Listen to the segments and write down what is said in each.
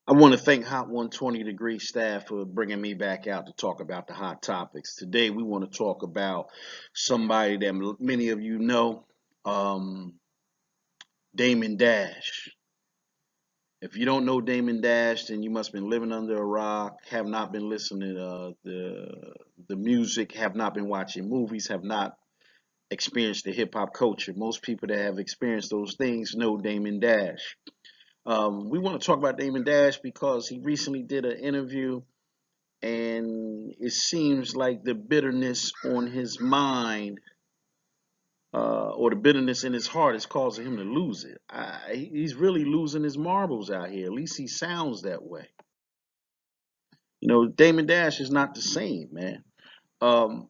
I want to thank Hot 120 Degree staff for bringing me back out to talk about the hot topics. Today, we want to talk about somebody that many of you know, um, Damon Dash. If you don't know Damon Dash, then you must have been living under a rock, have not been listening to the music, have not been watching movies, have not experienced the hip hop culture. Most people that have experienced those things know Damon Dash. We want to talk about Damon Dash because he recently did an interview, and it seems like the bitterness on his mind, or the bitterness in his heart, is causing him to lose it. He's really losing his marbles out here. At least he sounds that way. Damon Dash is not the same, man. Um,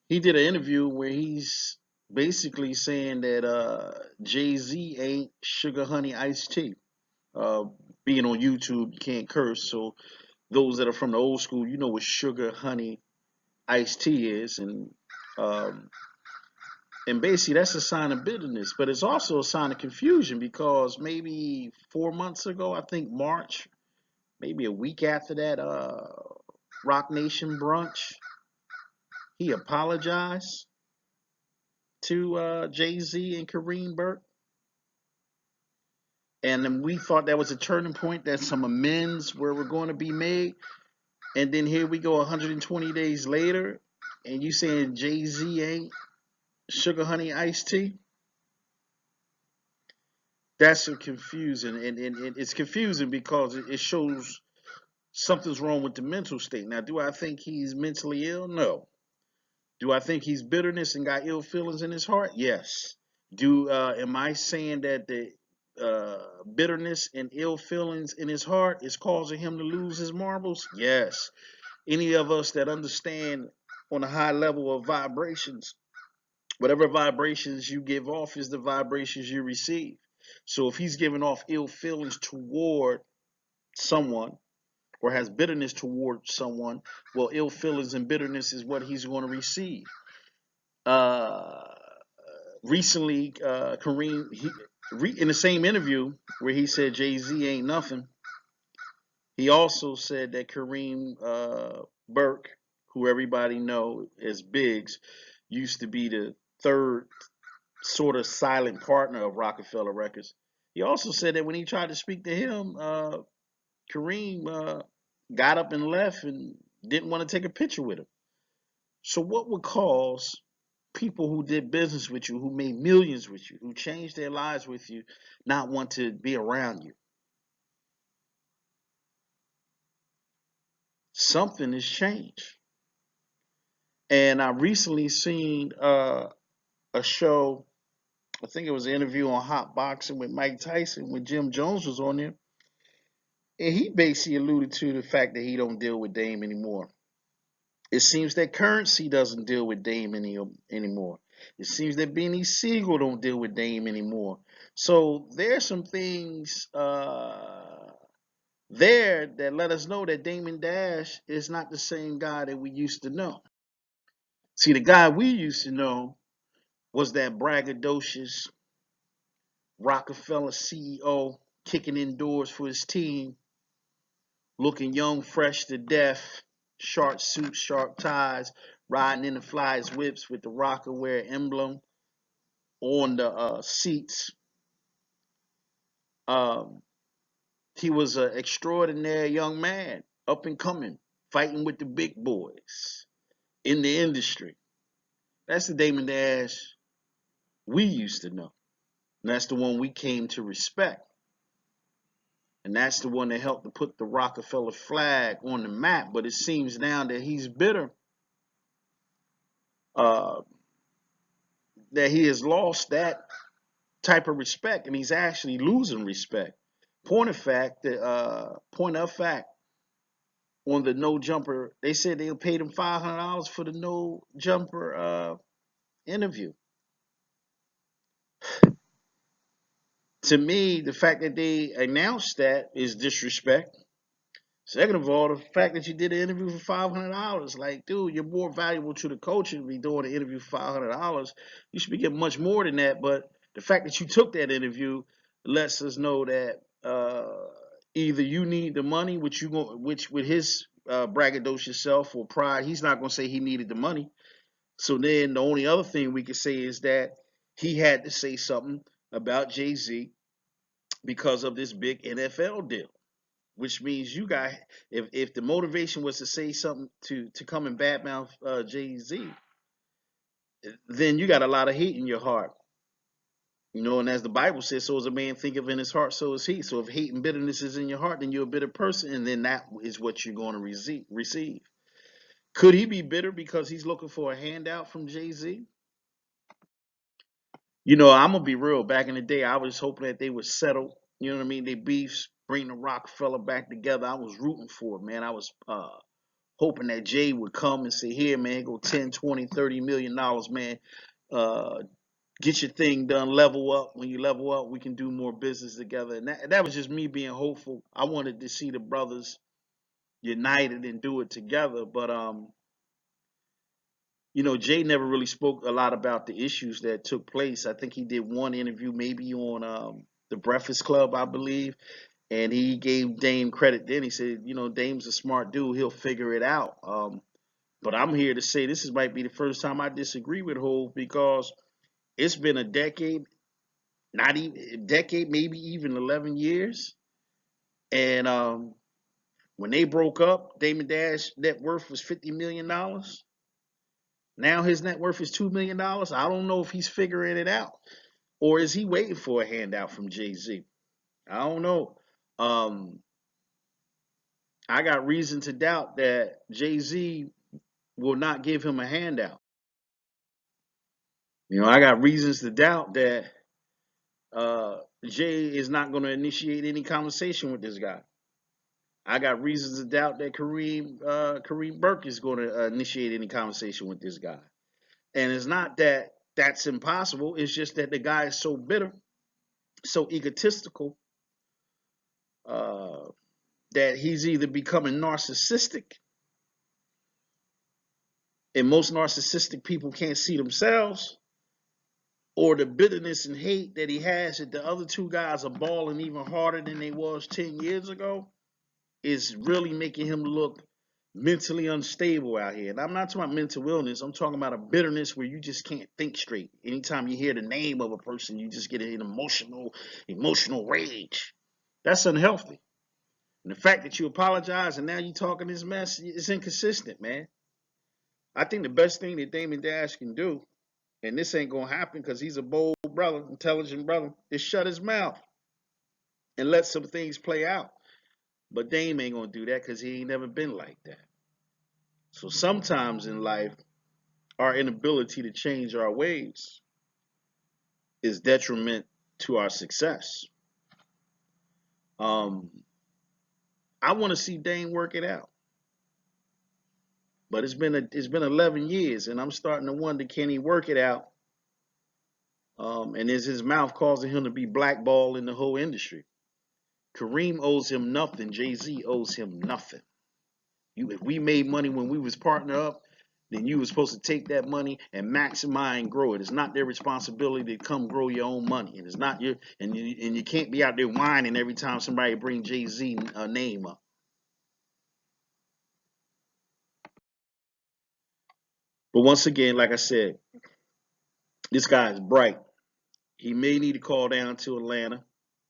he did an interview where he's basically saying that Jay Z ain't sugar honey iced tea. Uh, Being on YouTube, you can't curse, so those that are from the old school, you know what sugar honey iced tea is, um, and basically that's a sign of bitterness, but it's also a sign of confusion because maybe 4 months ago, I think March, maybe a week after that Rock Nation brunch, he apologized to Jay Z and Kareen Burke, and then we thought that was a turning point, that some amends were going to be made, and then here we go 120 days later, and you saying Jay Z ain't sugar honey iced tea. That's a confusing, and it's confusing because it shows something's wrong with the mental state. Now, do I think he's mentally ill? No. Do I think he's bitterness and got ill feelings in his heart? Yes. Do Am I saying that the bitterness and ill feelings in his heart is causing him to lose his marbles? Yes. Any of us that understand on a high level of vibrations, whatever vibrations you give off is the vibrations you receive. So if he's giving off ill feelings toward someone or has bitterness toward someone, well, ill feelings and bitterness is what he's going to receive. Uh, Recently, Kareem, in the same interview where he said Jay Z ain't nothing, he also said that Kareem Burke, who everybody know as Biggs, used to be the third sort of silent partner of Rockefeller Records. He also said that when he tried to speak to him, Kareem got up and left and didn't want to take a picture with him. So, what would cause people who did business with you, who made millions with you, who changed their lives with you, not want to be around you? Something has changed. And I recently seen a show, I think it was an interview on Hot Boxing with Mike Tyson when Jim Jones was on there. And he basically alluded to the fact that he don't deal with Dame anymore. It seems that Currency doesn't deal with Dame anymore. It seems that Beanie Siegel don't deal with Dame anymore. So there's some things there that let us know that Damon Dash is not the same guy that we used to know. See, the guy we used to know was that braggadocious Rockefeller CEO kicking indoors for his team, looking young, fresh to death, sharp suits, sharp ties, riding in the flyers whips with the Rockaware emblem on the seats. Um, he was an extraordinary young man, up and coming, fighting with the big boys in the industry. That's the Damon Dash we used to know. And that's the one we came to respect. And that's the one that helped to put the Rockefeller flag on the map. But it seems now that he's bitter, uh, that he has lost that type of respect, and he's actually losing respect. Point of fact, on the no jumper, they said they paid him $500 for the no jumper interview. To me, the fact that they announced that is disrespect. Second of all, the fact that you did an interview for $500, like, dude, you're more valuable to the culture to be doing an interview for $500. You should be getting much more than that. But the fact that you took that interview lets us know that Either you need the money, which with his braggadocious self or pride, he's not gonna say he needed the money. So then the only other thing we could say is that he had to say something about Jay-Z because of this big NFL deal, which means you got, if the motivation was to say something to come and badmouth Jay-Z, then you got a lot of hate in your heart. You know, and as the Bible says, so as a man thinketh in his heart, so is he. So if hate and bitterness is in your heart, then you're a bitter person, and then that is what you're going to receive. Could he be bitter because he's looking for a handout from Jay-Z? You know, I'm gonna be real. Back in the day, I was hoping that they would settle. You know what I mean? They beefs, bring the Rockefeller back together. I was rooting for it, man. I was hoping that Jay would come and say, here, man, go 10, 20, $30 million, man. Uh, get your thing done, level up. When you level up, we can do more business together. And that was just me being hopeful. I wanted to see the brothers united and do it together. But you know, Jay never really spoke a lot about the issues that took place. I think he did one interview maybe on the Breakfast Club, I believe, and he gave Dame credit. Then he said, you know, Dame's a smart dude; he'll figure it out. But I'm here to say might be the first time I disagree with Hove because it's been a decade, not even a decade, maybe even 11 years, and when they broke up, Damon Dash net worth was $50 million. Now his net worth is $2 million. I don't know if he's figuring it out or is he waiting for a handout from Jay-Z. I don't know. Um, I got reason to doubt that Jay-Z will not give him a handout. You know, I got reasons to doubt that Jay is not going to initiate any conversation with this guy. I got reasons to doubt that Kareem Burke is going to initiate any conversation with this guy. And it's not that that's impossible. It's just that the guy is so bitter, so egotistical, uh, that he's either becoming narcissistic, and most narcissistic people can't see themselves, or the bitterness and hate that he has that the other two guys are balling even harder than they was 10 years ago is really making him look mentally unstable out here. And I'm not talking about mental illness. I'm talking about a bitterness where you just can't think straight. Anytime you hear the name of a person, you just get an emotional rage. That's unhealthy. And the fact that you apologize and now you talking this mess, it's inconsistent, man. I think the best thing that Damon Dash can do, and this ain't gonna happen because he's a bold brother, intelligent brother, is shut his mouth and let some things play out. But Dame ain't gonna do that because he ain't never been like that. So sometimes in life, our inability to change our ways is detriment to our success. Um, I want to see Dame work it out, but it's been 11 years, and I'm starting to wonder, can he work it out? And is his mouth causing him to be blackballed in the whole industry? Kareem owes him nothing. Jay-Z owes him nothing. If we made money when we was partner up, then you were supposed to take that money and maximize and grow it. It's not their responsibility to come grow your own money, and it's not your and you can't be out there whining every time somebody bring Jay-Z name up. But once again, like I said, this guy is bright. He may need to call down to Atlanta,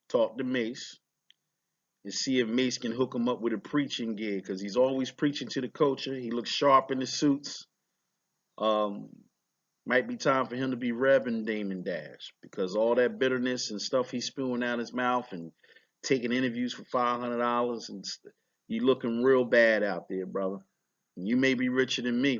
talk to Mace, and see if Mace can hook him up with a preaching gig because he's always preaching to the culture. He looks sharp in the suits. Um, might be time for him to be Reverend Damon Dash because all that bitterness and stuff he's spewing out his mouth and taking interviews for $500 and you looking real bad out there, brother. You may be richer than me,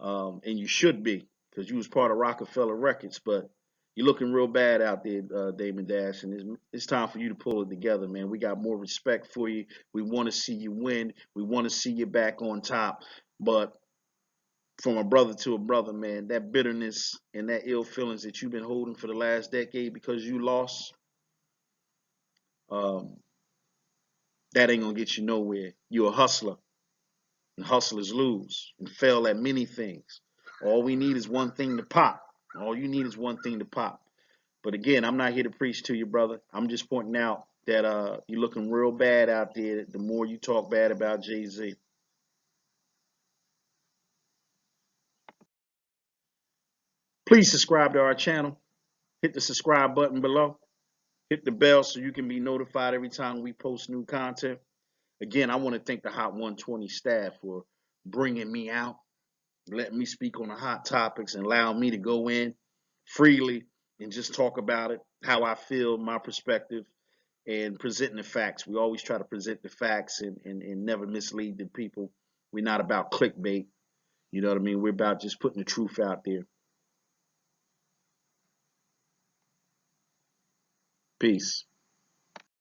and you should be because you was part of Rockefeller Records, but you're looking real bad out there, Damon Dash, and it's time for you to pull it together, man. We got more respect for you. We want to see you win. We want to see you back on top, but from a brother to a brother, man, that bitterness and that ill feelings that you've been holding for the last decade because you lost, um, that ain't gonna get you nowhere. You're a hustler, and hustlers lose and fail at many things. All we need is one thing to pop. All you need is one thing to pop. But again, I'm not here to preach to you, brother. I'm just pointing out that you're looking real bad out there the more you talk bad about Jay-Z. Please subscribe to our channel. Hit the subscribe button below. Hit the bell so you can be notified every time we post new content. Again, I want to thank the Hot 120 staff for bringing me out, letting me speak on the hot topics, and allowing me to go in freely and just talk about it, how I feel, my perspective, and presenting the facts. We always try to present the facts and never mislead the people. We're not about clickbait. You know what I mean? We're about just putting the truth out there. Peace.